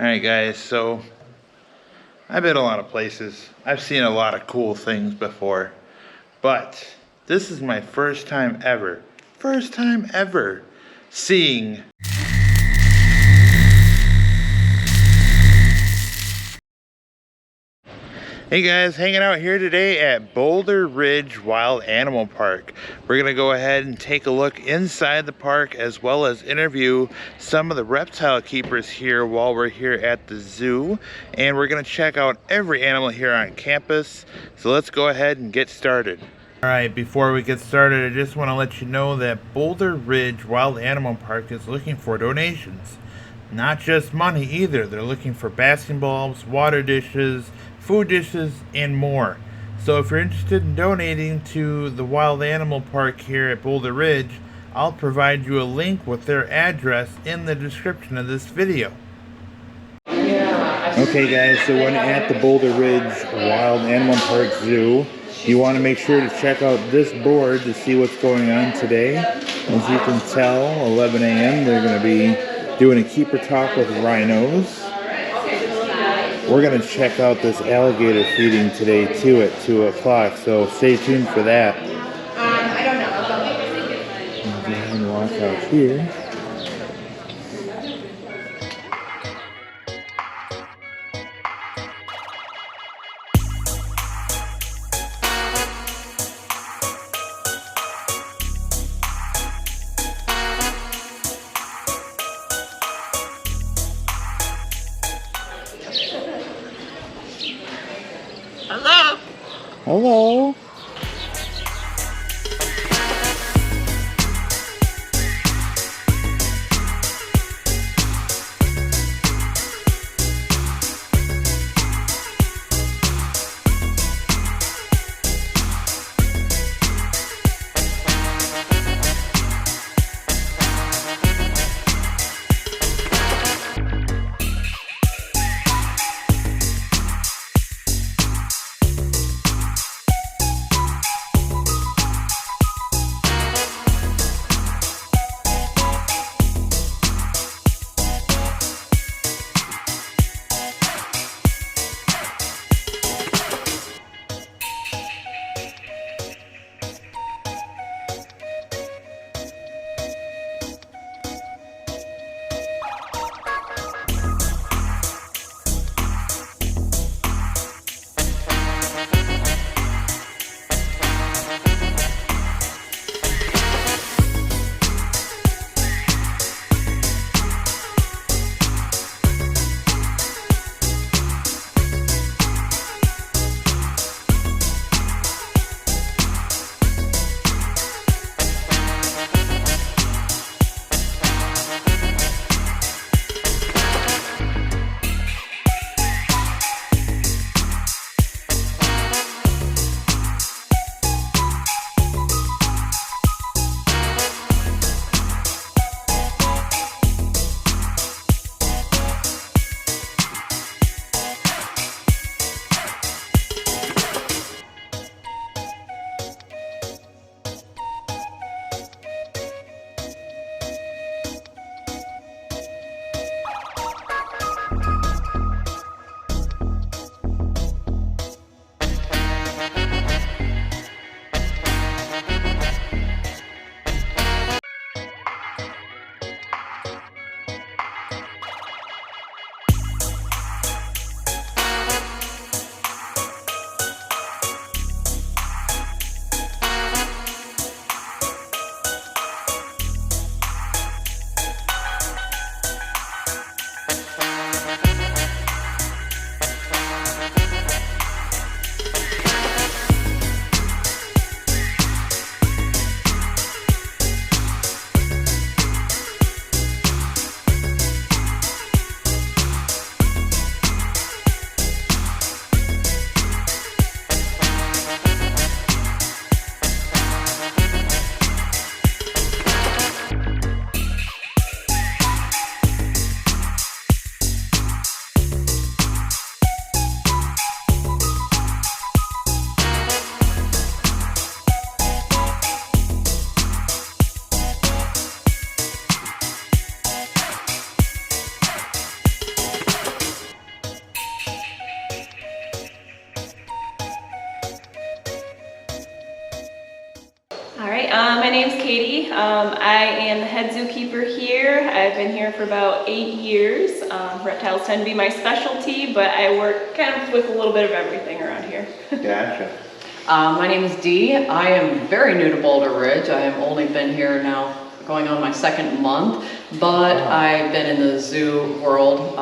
Alright guys, so I've been a lot of places. I've seen a lot of cool things before. But this is my first time ever seeing Hey guys, hanging out here today at Boulder Ridge Wild Animal Park. We're gonna go ahead and take a look inside the park as well as interview some of the reptile keepers here while we're here at the zoo. And we're gonna check out every animal here on campus. So let's go ahead and get started. All right, before we get started, I just wanna let you know that Boulder Ridge Wild Animal Park is looking for donations. Not just money either. They're looking for basking bulbs, water dishes, food dishes, and more. So if you're interested in donating to the Wild Animal Park here at Boulder Ridge, I'll provide you a link with their address in the description of this video. Okay guys, so when at the Boulder Ridge Wild Animal Park Zoo, you want to make sure to check out this board to see what's going on today. As you can tell, 11 a.m. they're going to be doing a keeper talk with rhinos. We're going to check out this alligator feeding today too at 2 o'clock, so stay tuned for that. I don't know. Go ahead and walk out here. Hello? Hello. I am the head zookeeper here. I've been here for about 8 years. Reptiles tend to be my specialty, but I work kind of with a little bit of everything around here. Gotcha. My name is Dee. I am very new to Boulder Ridge. I have only been here now going on my 2nd month, but I've been in the zoo world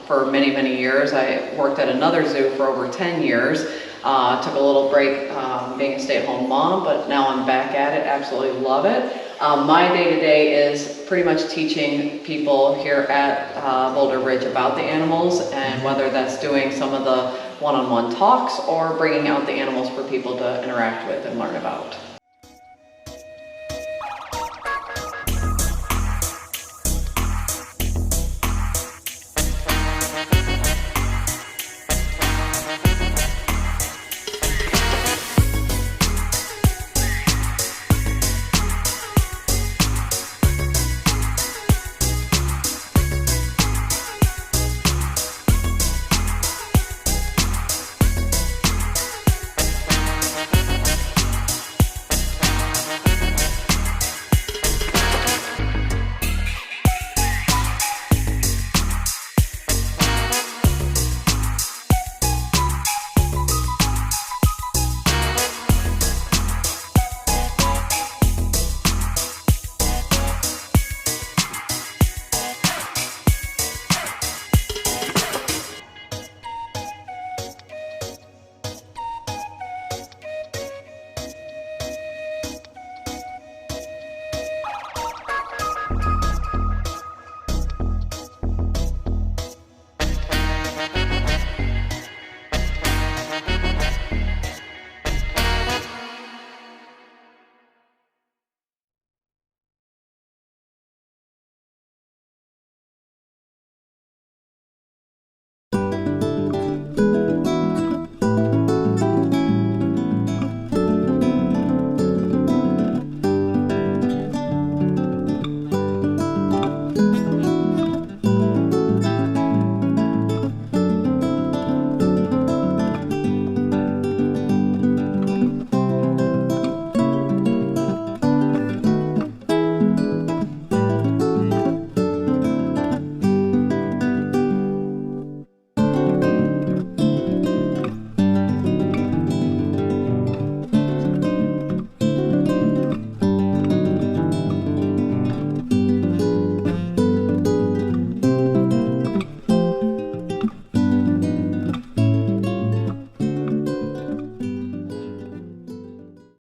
for many, many years. I worked at another zoo for over 10 years. Took a little break being a stay-at-home mom, but now I'm back at it. Absolutely love it. My day-to-day is pretty much teaching people here at Boulder Ridge about the animals, and whether that's doing some of the one-on-one talks or bringing out the animals for people to interact with and learn about.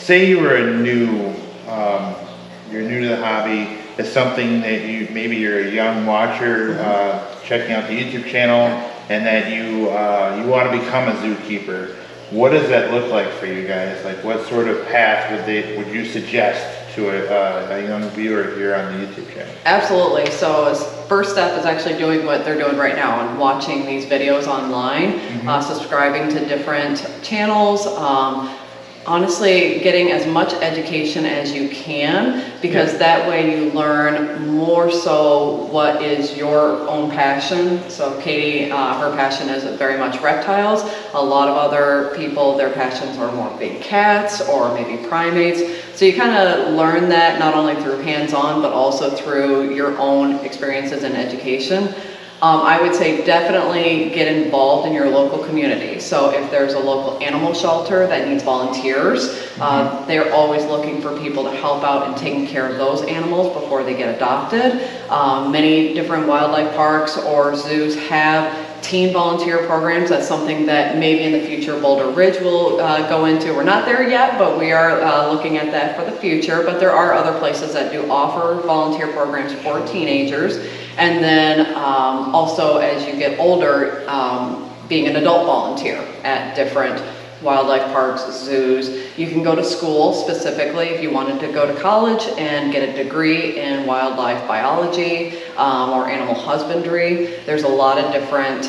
Say you were you're new to the hobby. It's something that you're a young watcher checking out the YouTube channel, and that you want to become a zookeeper. What does that look like for you guys? Like, what sort of path would you suggest to a young viewer here on the YouTube channel? Absolutely. So first step is actually doing what they're doing right now and watching these videos online, subscribing to different channels. Honestly, getting as much education as you can, because that way you learn more so what is your own passion. So Katie, her passion is very much reptiles. A lot of other people, their passions are more big cats or maybe primates. So you kind of learn that not only through hands-on, but also through your own experiences and education. I would say definitely get involved in your local community. So if there's a local animal shelter that needs volunteers, they're always looking for people to help out in taking care of those animals before they get adopted. Many different wildlife parks or zoos have teen volunteer programs. That's something that maybe in the future Boulder Ridge will go into. We're not there yet, but we are looking at that for the future. But there are other places that do offer volunteer programs for teenagers. And then also as you get older, being an adult volunteer at different wildlife parks, zoos. You can go to school specifically if you wanted to go to college and get a degree in wildlife biology or animal husbandry. There's a lot of different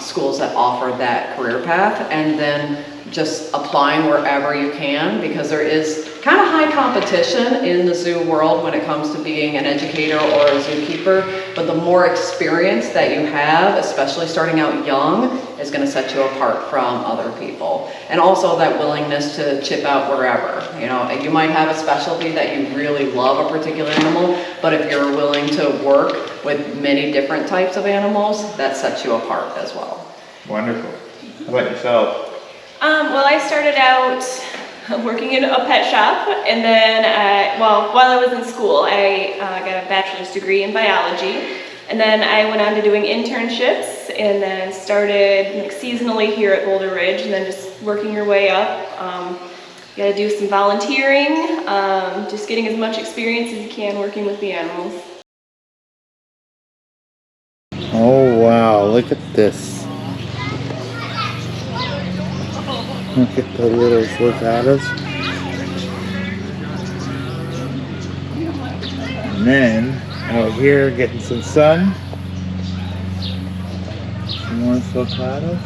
schools that offer that career path, and then just applying wherever you can, because there is kind of high competition in the zoo world when it comes to being an educator or a zookeeper, but the more experience that you have, especially starting out young, is going to set you apart from other people. And also that willingness to chip out wherever. You know, you might have a specialty that you really love a particular animal, but if you're willing to work with many different types of animals, that sets you apart as well. Wonderful. How about yourself? Well, I started out working in a pet shop, and then, while I was in school, I got a bachelor's degree in biology, and then I went on to doing internships, and then started like, seasonally here at Boulder Ridge, and then just working your way up. You gotta do some volunteering, just getting as much experience as you can working with the animals. Oh wow, look at this. Look at the little sulcatas. And then out here getting some sun. Some more sulcatas.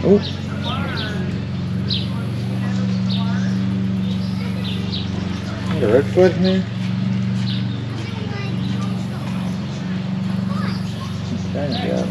Oh. Is there a redfoot here? Yeah.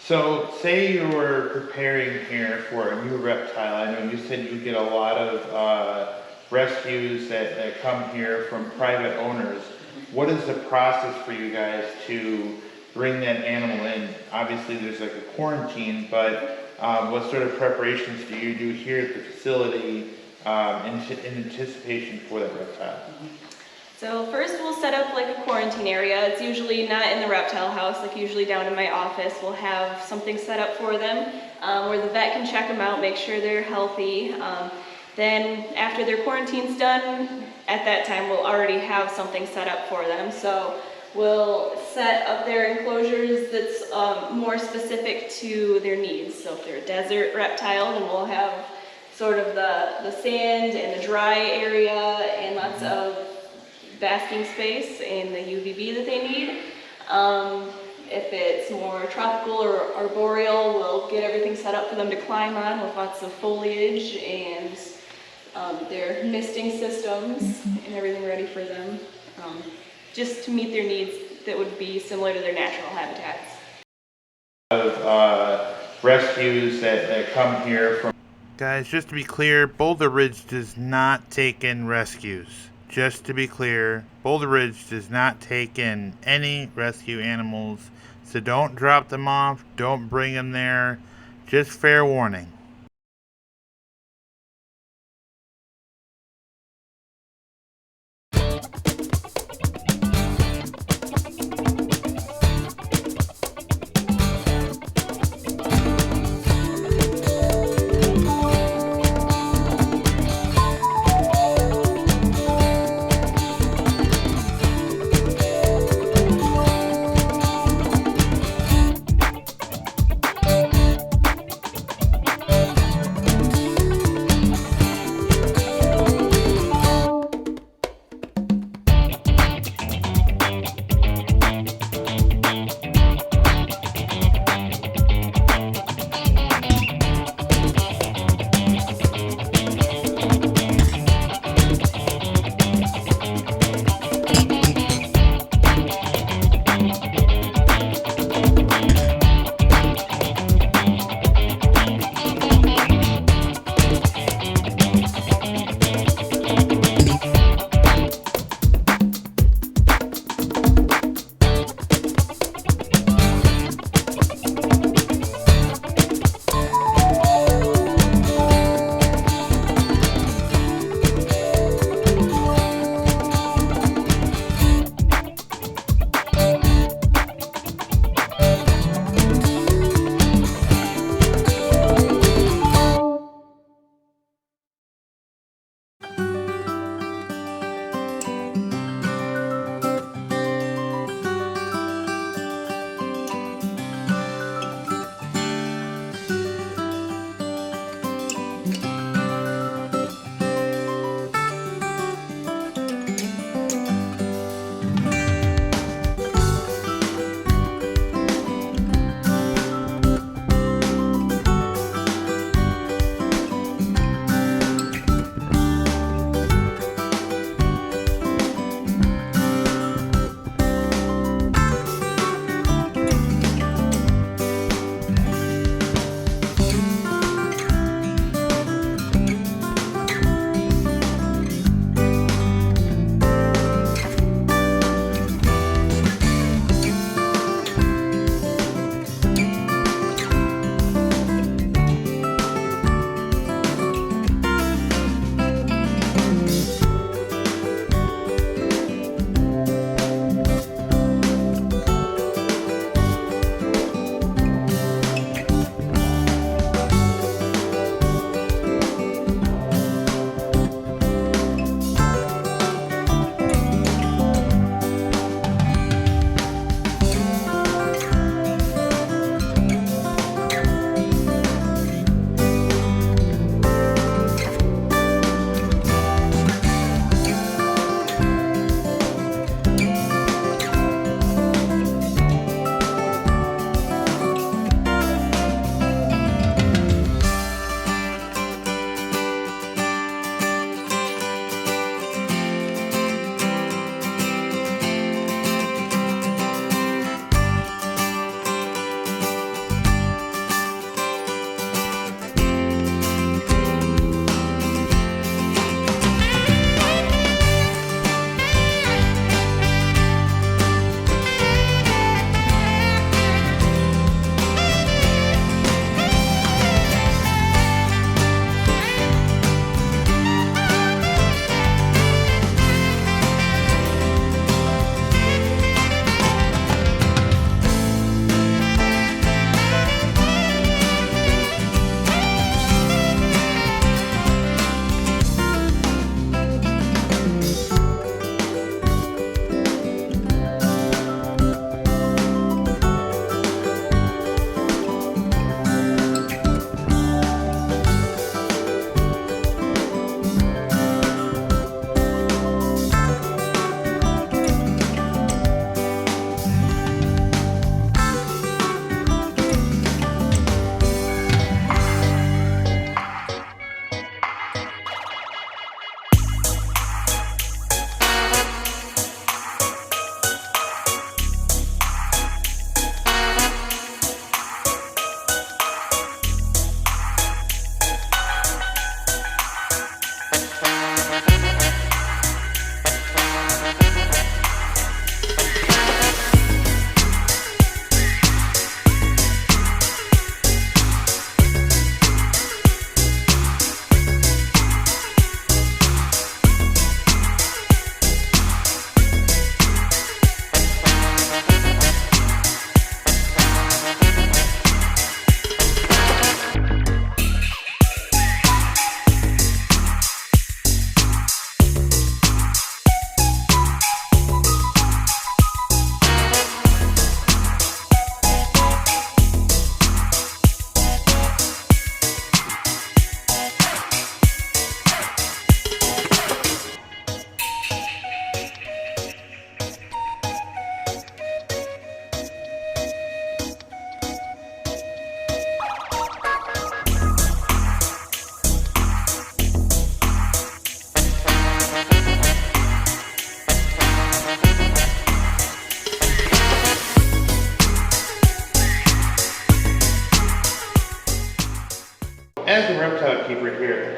So say you were preparing here for a new reptile. I know you said you get a lot of rescues that come here from private owners. What is the process for you guys to bring that animal in? Obviously there's like a quarantine, but what sort of preparations do you do here at the facility in anticipation for that reptile? So first we'll set up like a quarantine area. It's usually not in the reptile house, like usually down in my office. We'll have something set up for them where the vet can check them out, make sure they're healthy. Then after their quarantine's done, at that time we'll already have something set up for them. So we'll set up their enclosures that's more specific to their needs. So if they're a desert reptile, then we'll have sort of the sand and the dry area and lots of basking space and the UVB that they need. If it's more tropical or arboreal, we'll get everything set up for them to climb on with lots of foliage and their misting systems and everything ready for them, just to meet their needs that would be similar to their natural habitats. Of rescues that come here from... Guys, just to be clear, Boulder Ridge does not take in rescues. Just to be clear, Boulder Ridge does not take in any rescue animals, so don't drop them off, don't bring them there, just fair warning.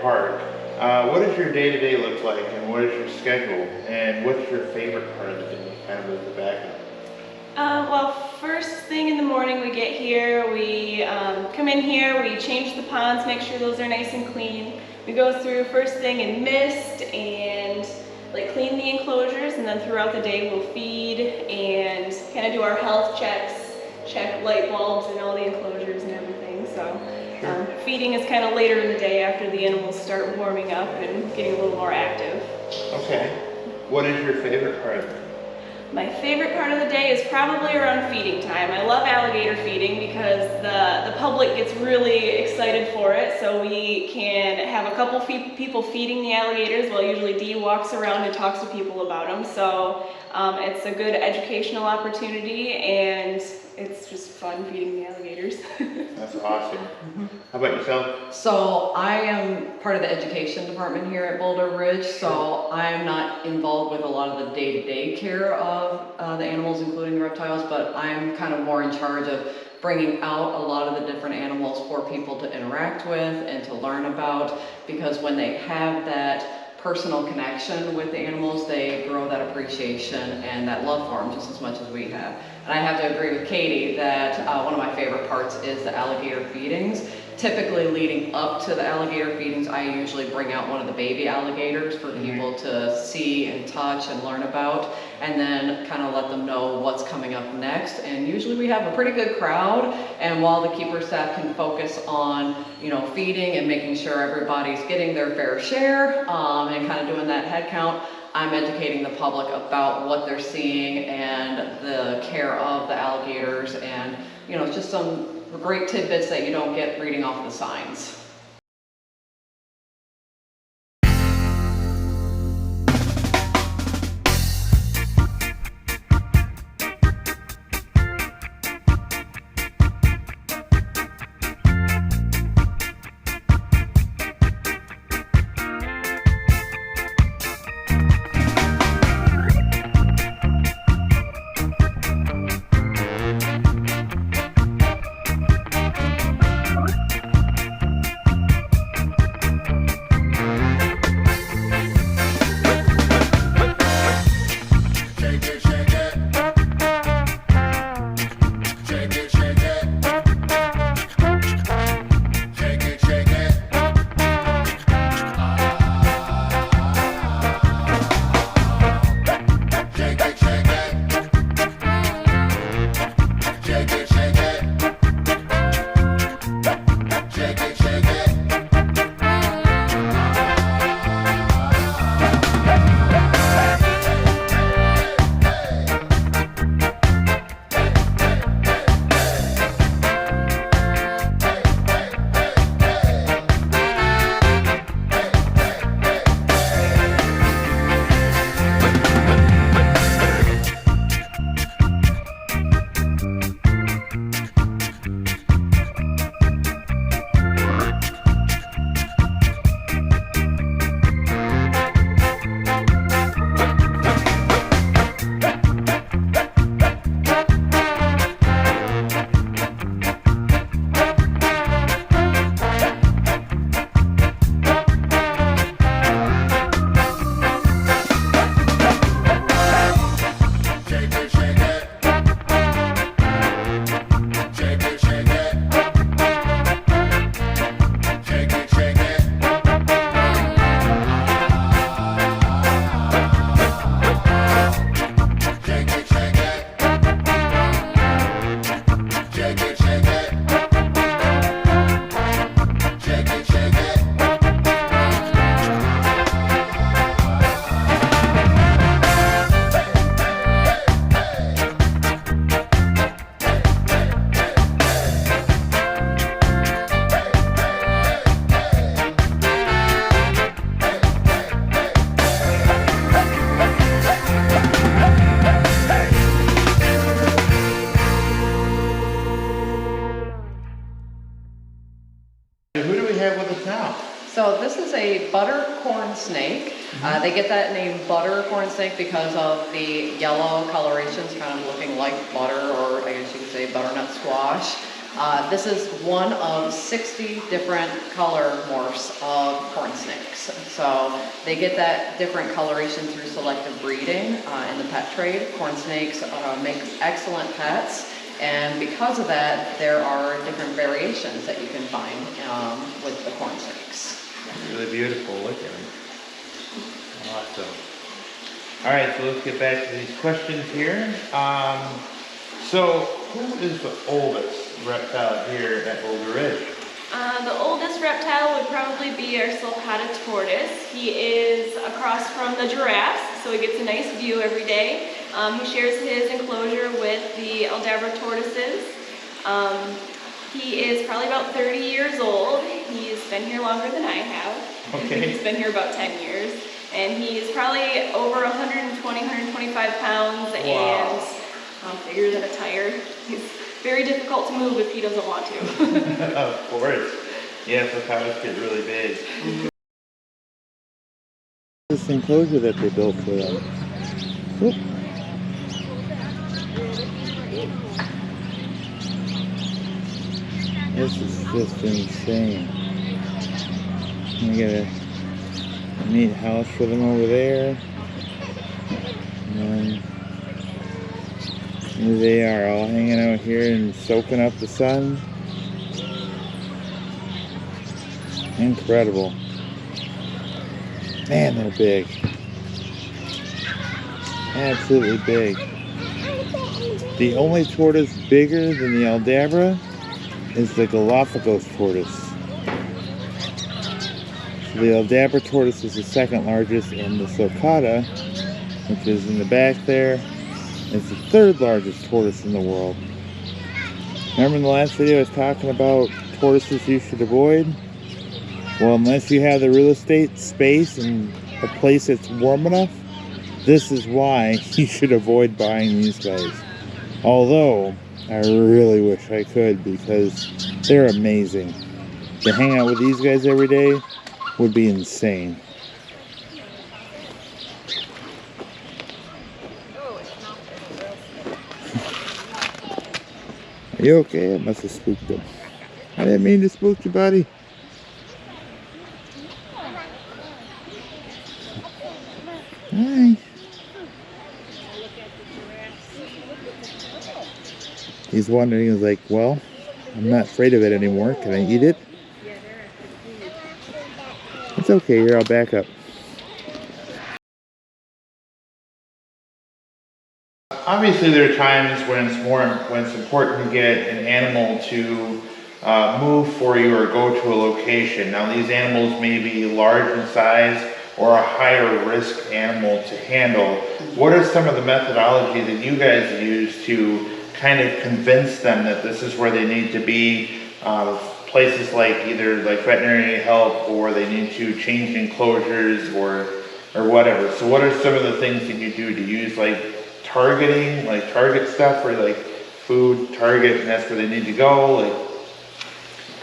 park. What does your day-to-day look like, and what is your schedule, and what's your favorite part of the day, kind of as the backup? Well, first thing in the morning we get here, we come in here, we change the ponds, make sure those are nice and clean. We go through first thing and mist and like clean the enclosures, and then throughout the day we'll feed and kind of do our health checks, check light bulbs and all the enclosures and everything. So feeding is kind of later in the day after the animals start warming up and getting a little more active. Okay. What is your favorite part of it? My favorite part of the day is probably around feeding time. I love alligator feeding because the public gets really excited for it. So we can have a couple people feeding the alligators while usually Dee walks around and talks to people about them. So it's a good educational opportunity, and it's just fun feeding the alligators. That's awesome. How about yourself? So I am part of the education department here at Boulder Ridge, so I'm not involved with a lot of the day-to-day care of the animals, including the reptiles, but I'm kind of more in charge of bringing out a lot of the different animals for people to interact with and to learn about, because when they have that personal connection with the animals, they grow that appreciation and that love for them just as much as we have. And I have to agree with Katie that one of my favorite parts is the alligator feedings. Typically leading up to the alligator feedings, I usually bring out one of the baby alligators for people to see and touch and learn about, and then kind of let them know what's coming up next. And usually we have a pretty good crowd, and while the keeper staff can focus on, you know, feeding and making sure everybody's getting their fair share and kind of doing that head count, I'm educating the public about what they're seeing and the care of the alligators, and, you know, just some great tidbits that you don't get reading off the signs. So this is a butter corn snake. They get that name butter corn snake because of the yellow colorations, kind of looking like butter, or I guess you could say butternut squash. This is one of 60 different color morphs of corn snakes. So they get that different coloration through selective breeding in the pet trade. Corn snakes make excellent pets. And because of that, there are different variations that you can find with the corn snakes. Really beautiful. Look at them. Awesome. All right, so let's get back to these questions here. So, who is the oldest reptile here at Boulder Ridge? The oldest reptile would probably be our sulcata tortoise. He is across from the giraffes, so he gets a nice view every day. He shares his enclosure with the Aldabra tortoises. He is probably about 30 years old. He's been here longer than I have. Okay. He's been here about 10 years. And he's probably over 120, 125 pounds. Wow. And bigger than a tire. He's very difficult to move if he doesn't want to. Of course. Yeah, sulcatas get really big. This enclosure that they built for them. Whoop. This is just insane. We got a neat house for them over there. And here they are, all hanging out here and soaking up the sun. Incredible. Man, they're big. Absolutely big. The only tortoise bigger than the Aldabra is the Galapagos tortoise. So the Aldabra tortoise is the second largest, and the sulcata, which is in the back there, is the third largest tortoise in the world. Remember in the last video I was talking about tortoises you should avoid? Well, unless you have the real estate space and a place that's warm enough, this is why you should avoid buying these guys. Although, I really wish I could, because they're amazing. To hang out with these guys every day would be insane. Are you okay? I must have spooked him. I didn't mean to spook you, buddy. Hi. He's wondering, he's like, well, I'm not afraid of it anymore. Can I eat it? It's okay, here, I'll back up. Obviously, there are times when it's important to get an animal to move for you or go to a location. Now, these animals may be large in size or a higher risk animal to handle. What are some of the methodology that you guys use to kind of convince them that this is where they need to be? Places like either like veterinary help, or they need to change enclosures or whatever. So what are some of the things that you do to use, like targeting, like target stuff, or like food target, and that's where they need to go? Like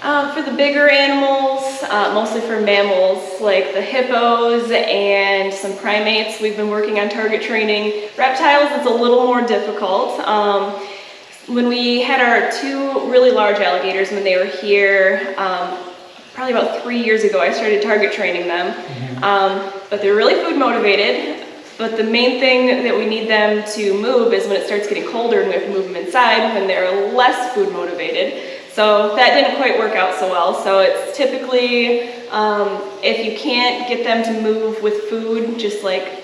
For the bigger animals, mostly for mammals, like the hippos and some primates, we've been working on target training. Reptiles, it's a little more difficult. When we had our two really large alligators when they were here, probably about 3 years ago, I started target training them. But they're really food motivated. But the main thing that we need them to move is when it starts getting colder and we have to move them inside when they're less food motivated. So that didn't quite work out so well. So it's typically, if you can't get them to move with food, just like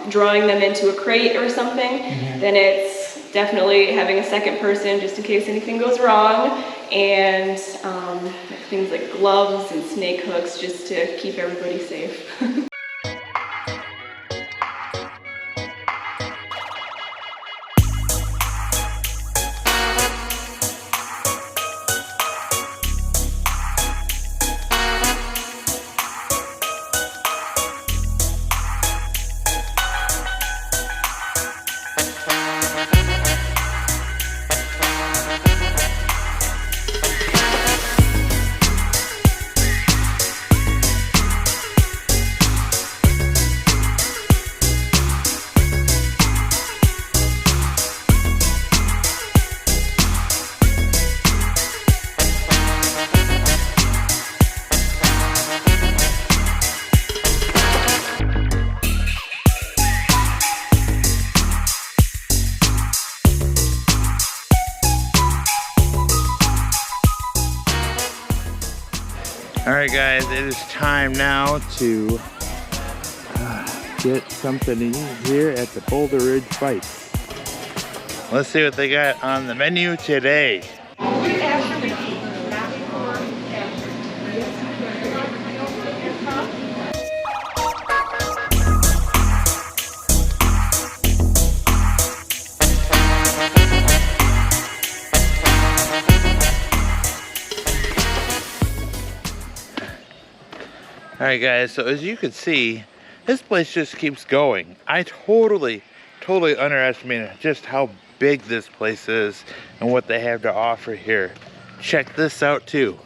drawing them into a crate or something, then it's definitely having a second person just in case anything goes wrong, and things like gloves and snake hooks just to keep everybody safe. All right, guys, it is time now to get something to eat here at the Boulder Ridge Bites. Let's see what they got on the menu today. All right, guys, so as you can see, this place just keeps going. I totally underestimated just how big this place is and what they have to offer here. Check this out too.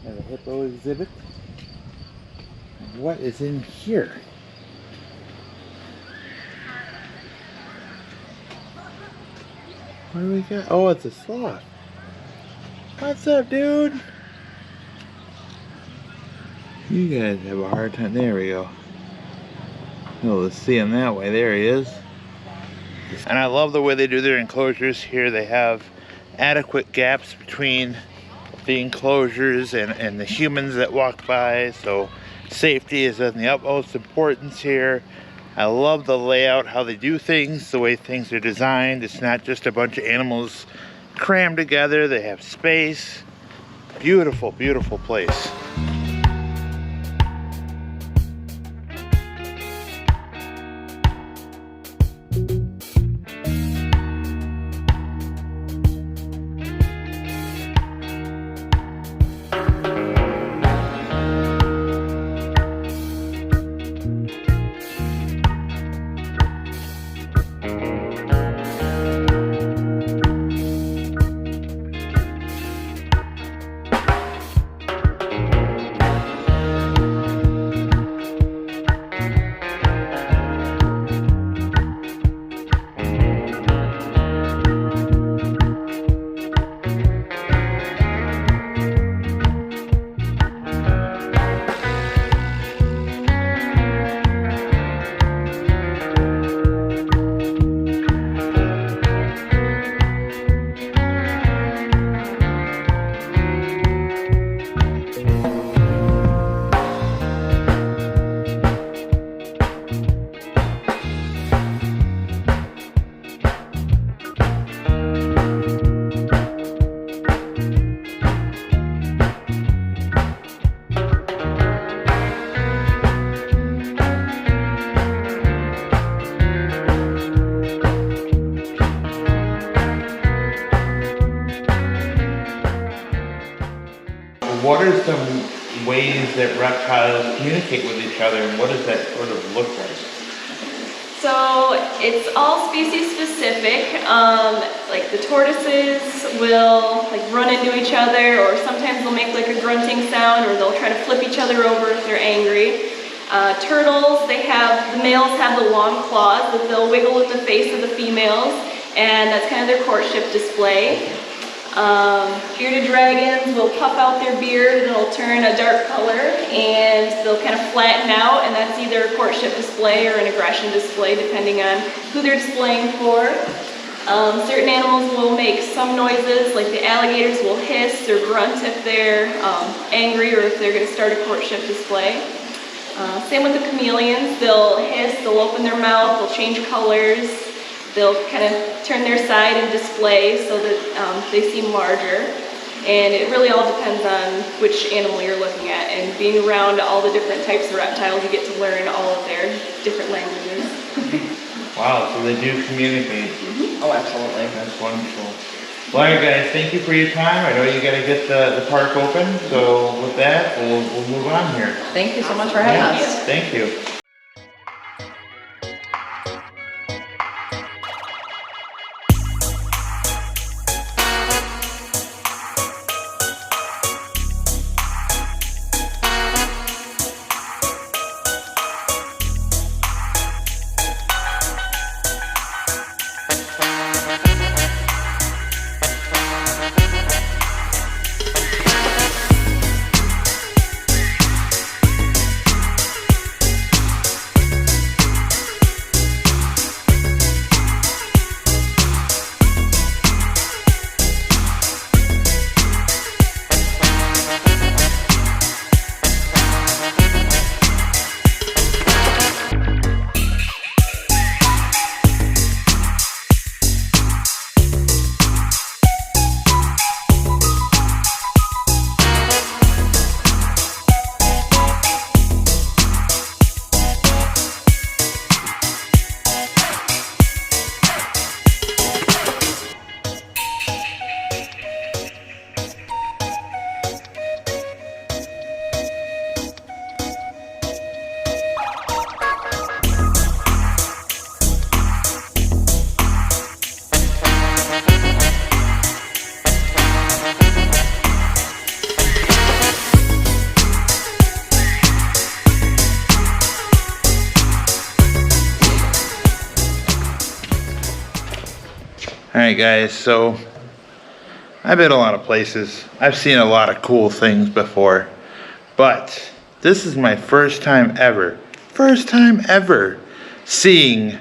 And a hippo exhibit. What is in here? What do we got? Oh, it's a sloth. What's up, dude? You guys have a hard time. There we go. Oh, let's see him that way. There he is. And I love the way they do their enclosures here. They have adequate gaps between the enclosures and the humans that walk by. So safety is of the utmost importance here. I love the layout, how they do things, the way things are designed. It's not just a bunch of animals crammed together. They have space. Beautiful, beautiful place. What are some ways that reptiles communicate with each other, and what does that sort of look like? So it's all species specific. Like the tortoises will like run into each other, or sometimes they'll make like a grunting sound, or they'll try to flip each other over if they're angry. Turtles, the males have the long claws that they'll wiggle at the face of the females, and that's kind of their courtship display. Bearded dragons will puff out their beard and it'll turn a dark color, and they'll kind of flatten out, and that's either a courtship display or an aggression display depending on who they're displaying for. Certain animals will make some noises, like the alligators will hiss or grunt if they're angry or if they're going to start a courtship display. Same with the chameleons, they'll hiss, they'll open their mouth, they'll change colors. They'll kind of turn their side and display so that they seem larger. And it really all depends on which animal you're looking at. And being around all the different types of reptiles, you get to learn all of their different languages. Wow, so they do communicate. Mm-hmm. Oh, absolutely. That's wonderful. Well, all right, guys, thank you for your time. I know you got to get the park open. So with that, we'll move on here. Thank you so much for having us. Thank you. Alright guys, so I've been a lot of places. I've seen a lot of cool things before. But this is my first time ever seeing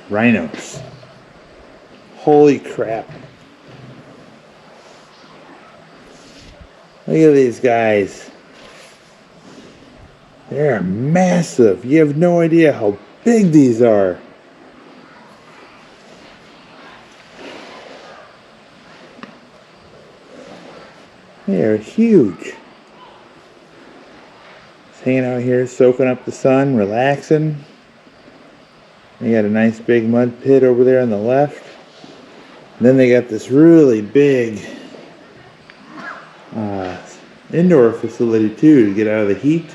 rhinos. Holy crap. Look at these guys. They're massive. You have no idea how big these are. They are huge. Just hanging out here, soaking up the sun, relaxing. They got a nice big mud pit over there on the left. And then they got this really big indoor facility too to get out of the heat.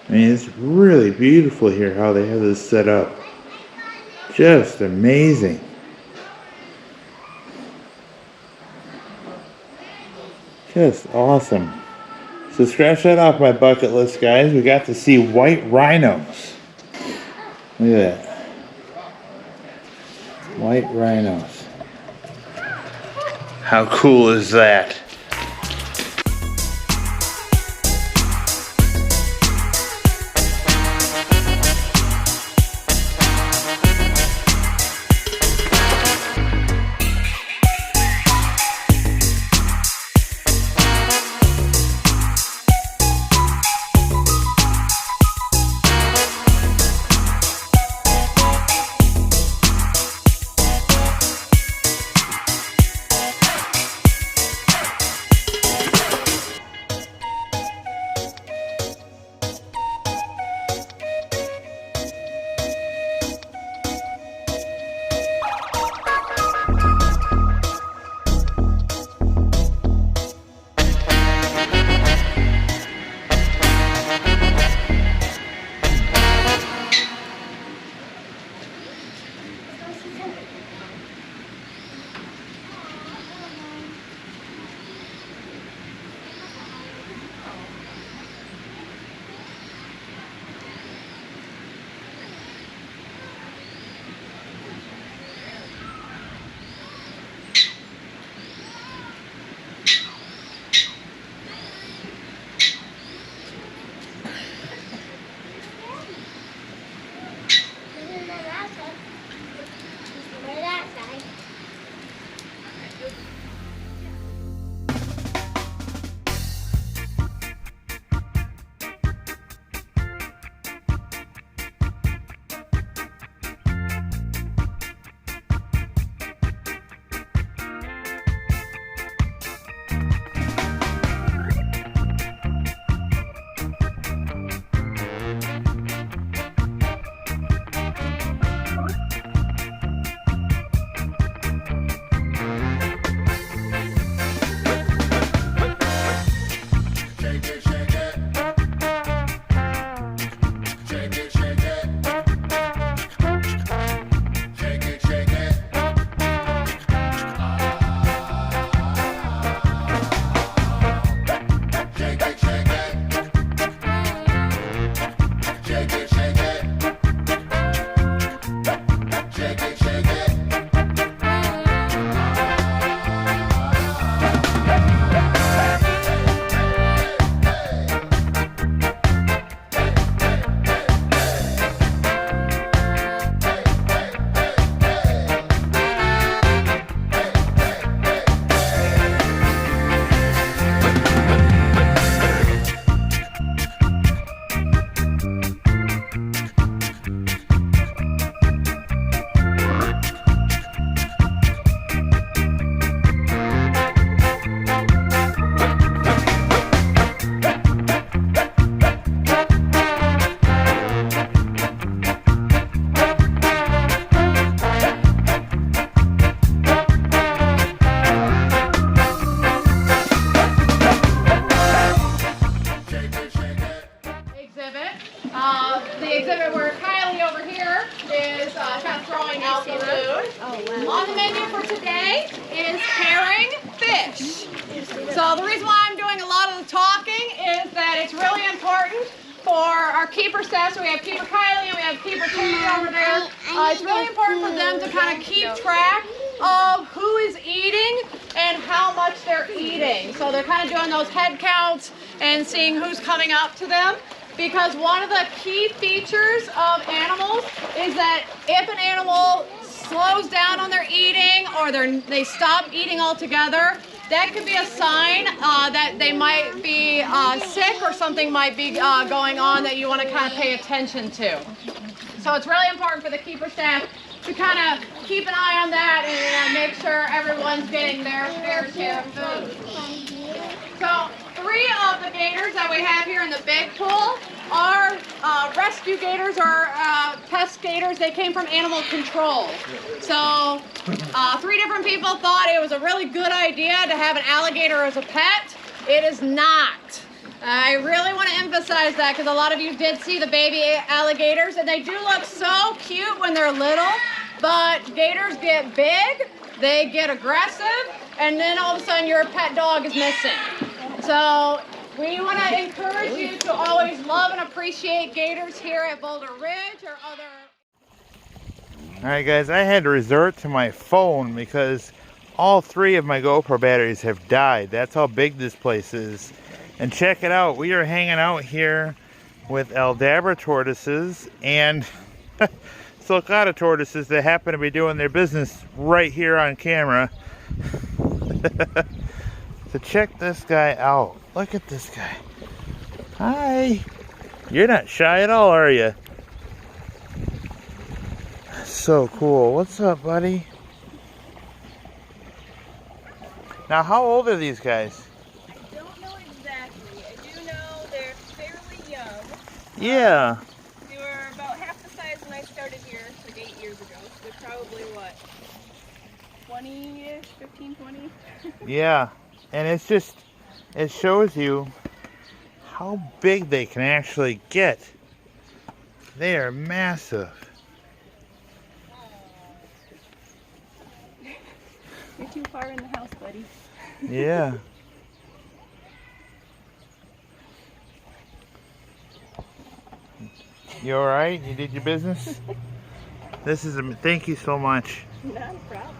I mean, it's really beautiful here how they have this set up. Just amazing. Just awesome. So scratch that off my bucket list, guys. We got to see white rhinos. Look at that. White rhinos. How cool is that? The exhibit where Kylie over here is kind of throwing out the food. On the menu for today is herring fish. So the reason why I'm doing a lot of the talking is that it's really important for our keeper staff. So we have Keeper Kylie and we have Keeper Katie over there. It's really important for them to kind of keep track of who is eating and how much they're eating. So they're kind of doing those head counts and seeing who's coming up to them. Because one of the key features of animals is that if an animal slows down on their eating or they stop eating altogether, that could be a sign that they might be sick or something might be going on that you want to kind of pay attention to. So it's really important for the keeper staff to kind of keep an eye on that and make sure everyone's getting their fair share of food. So 3 of the gators that we have here in the big pool are rescue gators or pest gators. They came from animal control. So 3 different people thought it was a really good idea to have an alligator as a pet. It is not. I really want to emphasize that because a lot of you did see the baby alligators and they do look so cute when they're little, but gators get big, they get aggressive, and then all of a sudden your pet dog is missing. So we want to encourage you to always love and appreciate gators here at Boulder Ridge or other. Alright guys, I had to resort to my phone because all 3 of my GoPro batteries have died. That's how big this place is. And check it out, we are hanging out here with Aldabra tortoises and sulcata tortoises that happen to be doing their business right here on camera. So check this guy out. Look at this guy. Hi. You're not shy at all, are you? So cool. What's up, buddy? Now, how old are these guys? I don't know exactly. I do know they're fairly young. Yeah. They were about half the size when I started here, like 8 years ago. So they're probably, what, 20-ish, 15, 20? Yeah. And it's just, it shows you how big they can actually get. They are massive. You're too far in the house, buddy. Yeah. You alright? You did your business? This is a, thank you so much. Not a problem.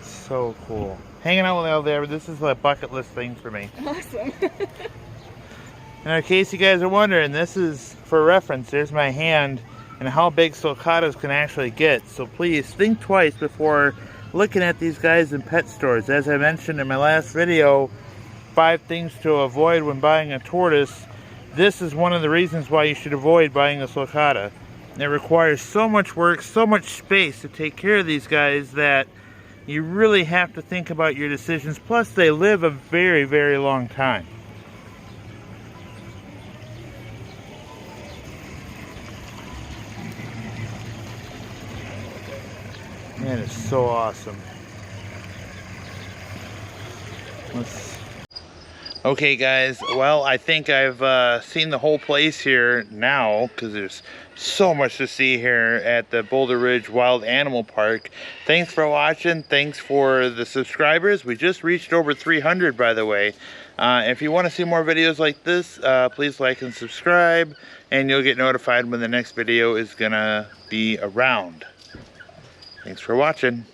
So cool. Hanging out with Aldabra, this is a bucket list thing for me. Awesome. And in case you guys are wondering, this is for reference. There's my hand and how big sulcatas can actually get. So please think twice before looking at these guys in pet stores. As I mentioned in my last video, 5 things to avoid when buying a tortoise. This is one of the reasons why you should avoid buying a sulcata. It requires so much work, so much space to take care of these guys that you really have to think about your decisions. Plus, they live a very, very long time. That is so awesome. Okay guys, well I think I've seen the whole place here now because there's so much to see here at the Boulder Ridge Wild Animal Park. Thanks for watching. Thanks for the subscribers. We just reached over 300, by the way. If you want to see more videos like this, please like and subscribe and you'll get notified when the next video is gonna be around. Thanks for watching.